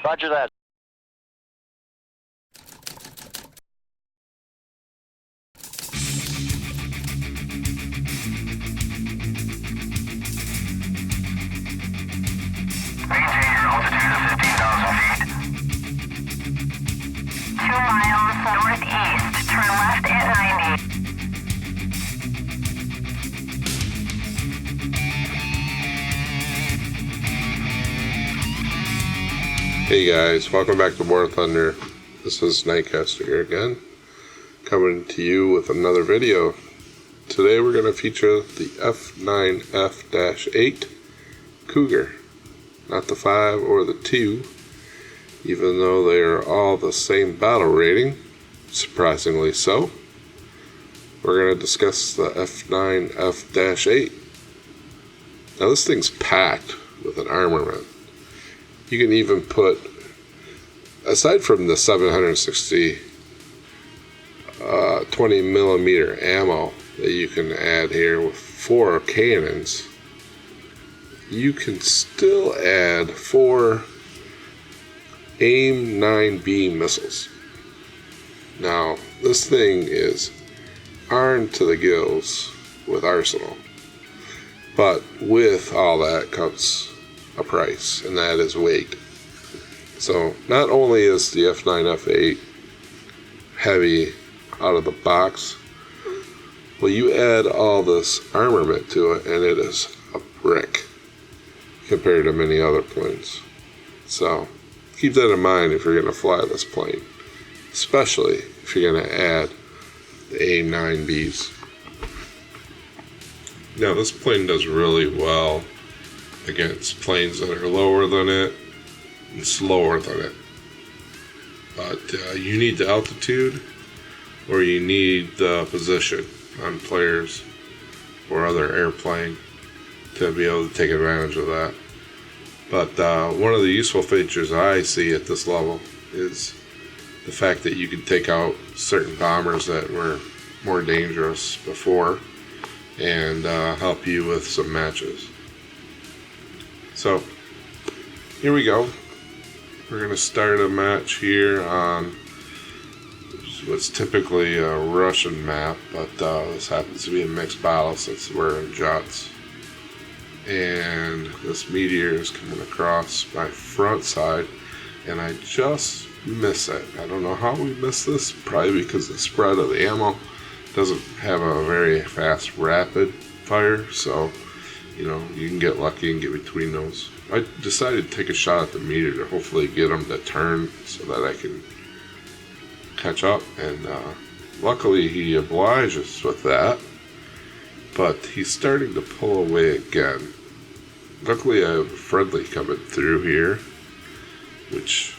Roger that. Maintain your altitude of 15,000 feet. 2 miles northeast. Turn left at 90. Hey guys, welcome back to War Thunder. This is Nightcaster here again, coming to you with another video. Today we're going to feature the F9F-8 Cougar. Not the 5 or the 2, even though they are all the same battle rating, surprisingly so. We're going to discuss the F9F-8. Now this thing's packed with an armament. You can even put, aside from the 760 20 millimeter ammo that you can add here with 4 cannons, you can still add 4 AIM-9B missiles. Now, this thing is armed to the gills with arsenal, but with all that comes a price, and that is weight. So not only is the F9F-8 heavy out of the box, well, you add all this armament to it and it is a brick compared to many other planes. So keep that in mind if you're going to fly this plane, especially if you're going to add the AIM-9Bs. Now this plane does really well against planes that are lower than it and slower than it. But you need the altitude, or you need the position on players or other airplane to be able to take advantage of that. But one of the useful features I see at this level is the fact that you can take out certain bombers that were more dangerous before and help you with some matches. So here we go. We're going to start a match here on what's typically a Russian map, but this happens to be a mixed battle since we're in jets. And this meteor is coming across my front side, and I just miss it. I don't know how we missed this, probably because the spread of the ammo doesn't have a very fast rapid fire, so you know, you can get lucky and get between those. I decided to take a shot at the meteor to hopefully get him to turn so that I can catch up, and luckily he obliges with that, but he's starting to pull away again. Luckily I have a friendly coming through here, which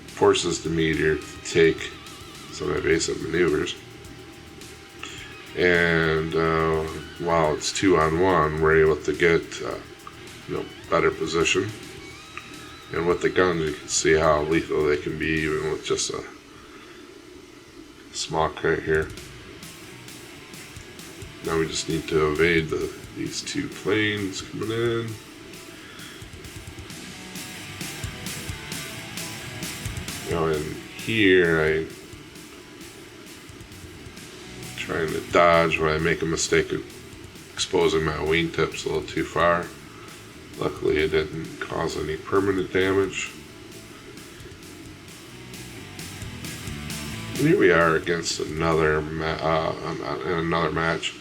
forces the meteor to take some evasive maneuvers. And while it's 2-on-1, we're able to get better position. And with the guns, you can see how lethal they can be, even with just a small crate here. Now we just need to evade these 2 planes coming in. And here trying to dodge when I make a mistake of exposing my wingtips a little too far. Luckily it didn't cause any permanent damage. And here we are against another match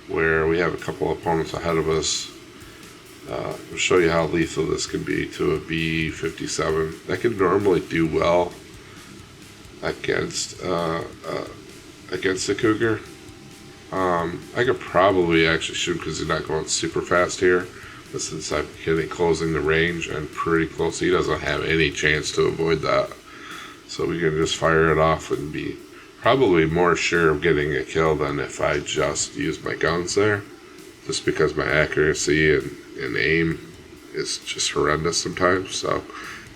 where we have a couple opponents ahead of us. I'll show you how lethal this can be to a B-57. That can normally do well against the Cougar. I could probably actually shoot because he's not going super fast here, but since I'm closing the range and pretty close, he doesn't have any chance to avoid that. So we can just fire it off and be probably more sure of getting a kill than if I just used my guns there, just because my accuracy and aim is just horrendous sometimes. So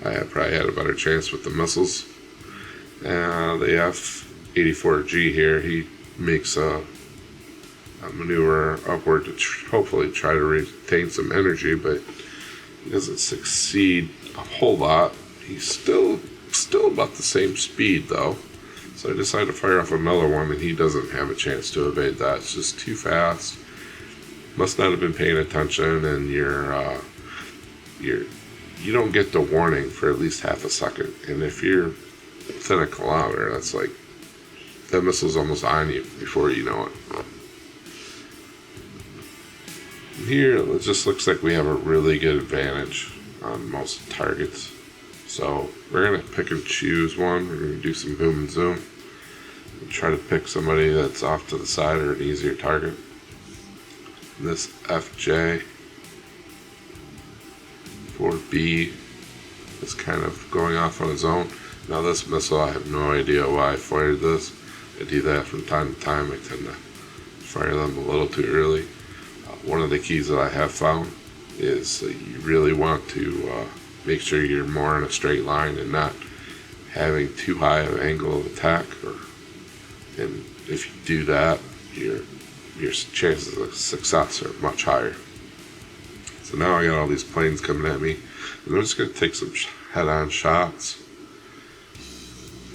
I probably had a better chance with the missiles. The F-84G here, he makes a maneuver upward to hopefully try to retain some energy, but he doesn't succeed a whole lot. He's still about the same speed though. So I decided to fire off another one, and he doesn't have a chance to evade that. It's just too fast. Must not have been paying attention, and you don't get the warning for at least half a second. And if you're within a kilometer, that's like that missile's almost on you before you know it. Here, it just looks like we have a really good advantage on most targets. So we're going to pick and choose one. We're going to do some boom and zoom. And try to pick somebody that's off to the side or an easier target. And this FJ 4B is kind of going off on its own. Now this missile, I have no idea why I fired this. I do that from time to time. I tend to fire them a little too early. One of the keys that I have found is that you really want to make sure you're more in a straight line and not having too high of an angle of attack. And if you do that, your chances of success are much higher. So now I got all these planes coming at me, and I'm just going to take some head-on shots.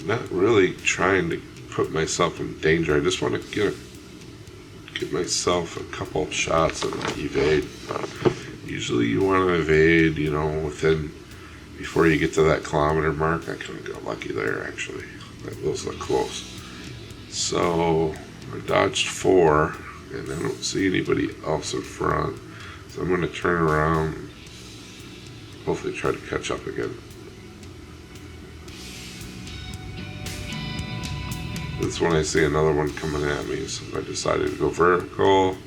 I'm not really trying to put myself in danger. I just want to get myself a couple of shots and evade. Usually you want to evade, before you get to that kilometer mark. I kind of got lucky there, actually. Those look close. So I dodged 4, and I don't see anybody else in front. So I'm going to turn around and hopefully try to catch up again. This is when I see another one coming at me, so I decided to go vertical.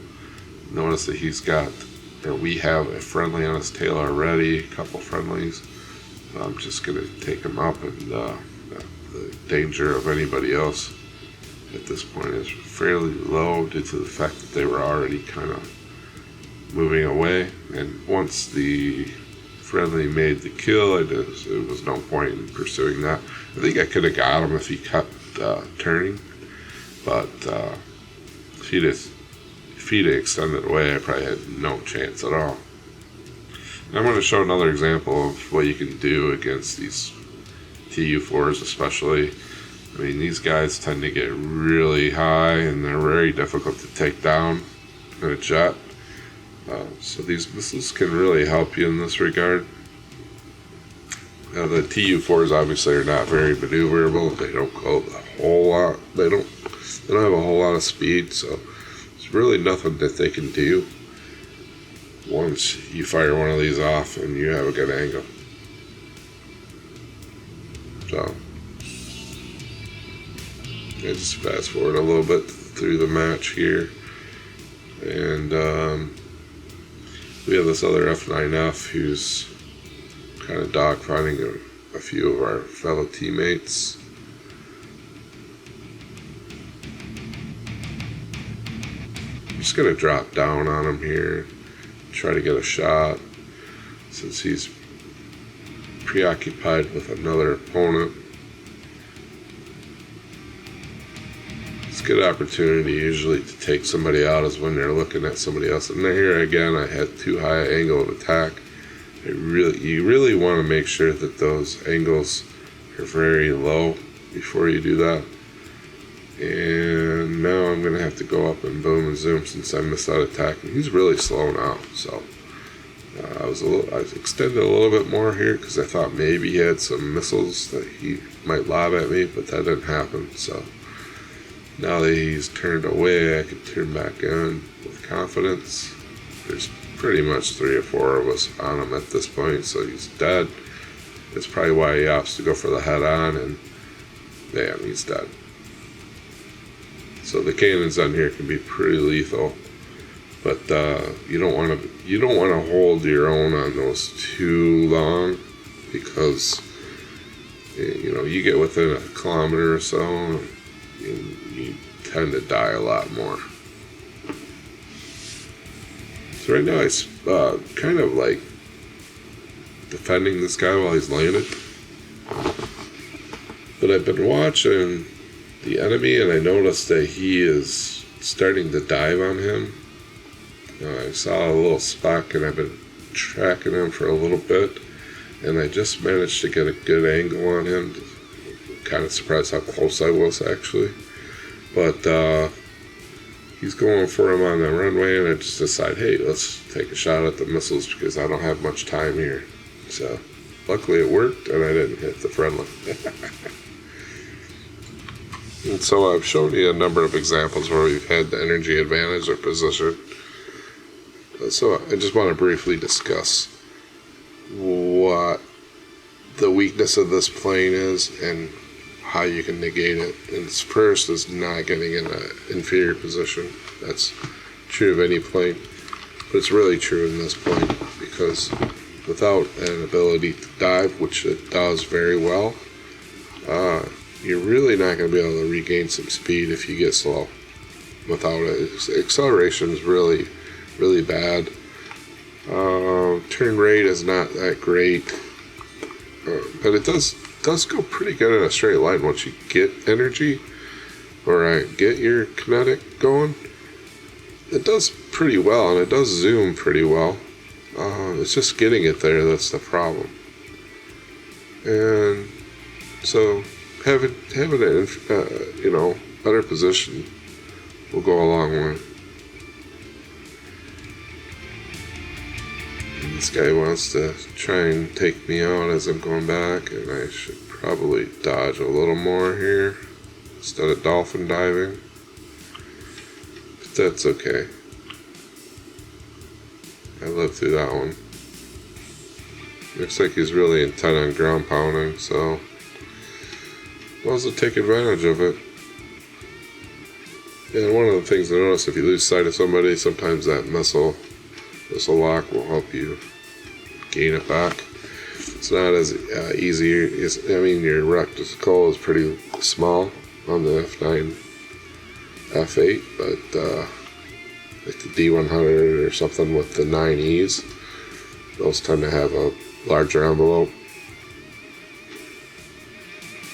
Notice that we have a friendly on his tail already, a couple friendlies. I'm just going to take him up, and the danger of anybody else at this point is fairly low due to the fact that they were already kind of moving away. And once the friendly made the kill, it was no point in pursuing that. I think I could have got him if he kept turning, but if he'd extended away, I probably had no chance at all. And I'm going to show another example of what you can do against these TU-4s especially. I mean, these guys tend to get really high, and they're very difficult to take down in a jet. So these missiles can really help you in this regard. Now, the TU-4s obviously are not very maneuverable. They don't go a whole lot. They don't have a whole lot of speed, so there's really nothing that they can do once you fire one of these off and you have a good angle. So I just fast forward a little bit through the match here, and we have this other F9F who's kind of dogfighting a few of our fellow teammates. I'm just going to drop down on him here, try to get a shot, since he's preoccupied with another opponent. It's a good opportunity usually to take somebody out is when they're looking at somebody else. And here again, I had too high an angle of attack. You really want to make sure that those angles are very low before you do that. And now I'm going to have to go up and boom and zoom since I missed that attack. And he's really slow now, so I extended a little bit more here because I thought maybe he had some missiles that he might lob at me, but that didn't happen. So now that he's turned away, I can turn back in with confidence. There's pretty much 3 or 4 of us on him at this point, so he's dead. That's probably why he opts to go for the head-on, and bam, he's dead. So the cannons on here can be pretty lethal, but you don't want to hold your own on those too long, because you get within a kilometer or so, and you tend to die a lot more. So right now it's kind of like defending this guy while he's landed. But I've been watching the enemy, and I noticed that he is starting to dive on him. I saw a little speck, and I've been tracking him for a little bit. and I just managed to get a good angle on him. Kind of surprised how close I was, actually. But he's going for him on the runway, and I just decide, hey, let's take a shot at the missiles because I don't have much time here. So luckily it worked, and I didn't hit the friendly. And so I've shown you a number of examples where we've had the energy advantage or position. So I just want to briefly discuss what the weakness of this plane is and how you can negate it. And first is not getting in an inferior position. That's true of any plane, but it's really true in this plane because without an ability to dive, which it does very well, you're really not going to be able to regain some speed if you get slow without it. Acceleration is really, really bad. Turn rate is not that great, but it does go pretty good in a straight line once you get energy or get your kinetic going. It does pretty well, and it does zoom pretty well. It's just getting it there that's the problem. And so having a better position will go a long way. And this guy wants to try and take me out as I'm going back, and I should probably dodge a little more here instead of dolphin diving. But that's okay. I lived through that one. Looks like he's really intent on ground pounding, so might as well take advantage of it. And one of the things I notice, if you lose sight of somebody, sometimes that missile lock will help you gain it back. It's not as easy. Your reticle is pretty small on the F9F-8, but like the D100 or something with the 9Es, those tend to have a larger envelope.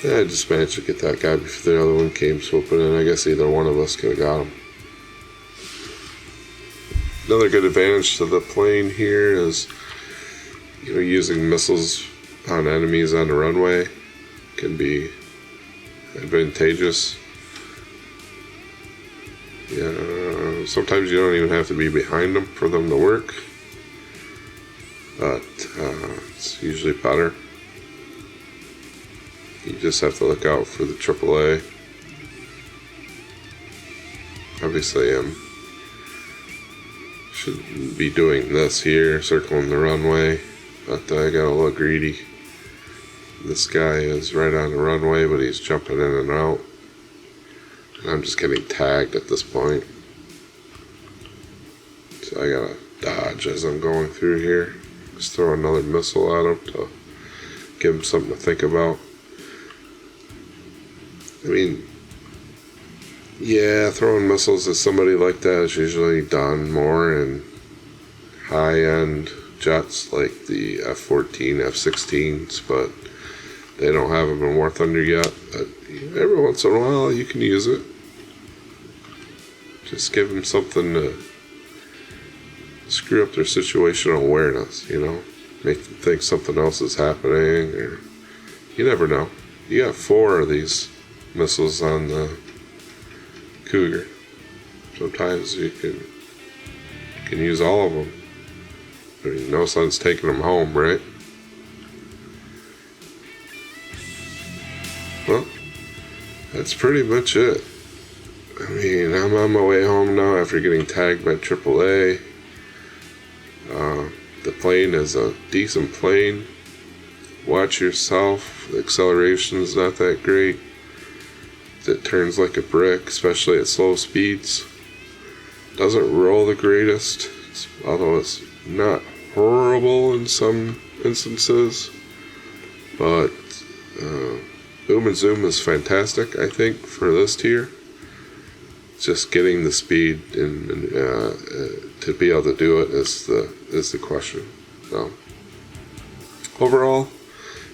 Yeah, I just managed to get that guy before the other one came swooping in. I guess either one of us could have got him. Another good advantage to the plane here is, using missiles on enemies on the runway can be advantageous. Yeah, sometimes you don't even have to be behind them for them to work, but it's usually better. You just have to look out for the AAA. Obviously, should be doing this here, circling the runway, but I got a little greedy. This guy is right on the runway, but he's jumping in and out. And I'm just getting tagged at this point. So I gotta dodge as I'm going through here. Just throw another missile at him to give him something to think about. Throwing missiles at somebody like that is usually done more in high-end jets like the F-14, F-16s, but they don't have them in War Thunder yet. But every once in a while, you can use it. Just give them something to screw up their situational awareness, make them think something else is happening, or you never know. You got 4 of these missiles on the Cougar. Sometimes you can use all of them. No sense taking them home, right? Well, that's pretty much it. I'm on my way home now after getting tagged by AAA. The plane is a decent plane. Watch yourself. The acceleration's not that great. It turns like a brick, especially at slow speeds. Doesn't roll the greatest, although it's not horrible in some instances. But boom and zoom is fantastic, I think, for this tier. Just getting the speed and to be able to do it is the question. So overall,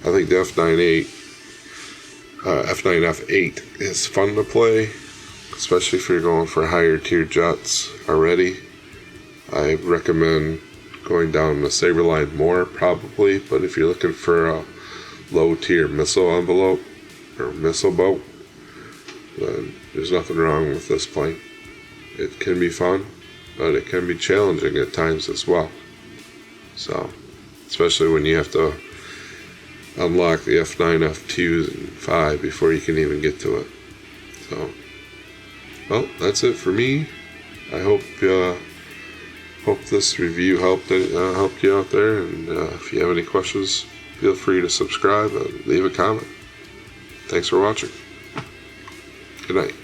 I think the F9F-8 is fun to play, especially if you're going for higher tier jets already. I recommend going down the Saber line more probably, but if you're looking for a low tier missile envelope or missile boat, then there's nothing wrong with this plane. It can be fun, but it can be challenging at times as well. So, especially when you have to unlock the F9F-2s and 5 before you can even get to it. So, well, that's it for me. I hope this review helped you out there, and if you have any questions, feel free to subscribe and leave a comment. Thanks for watching. Good night.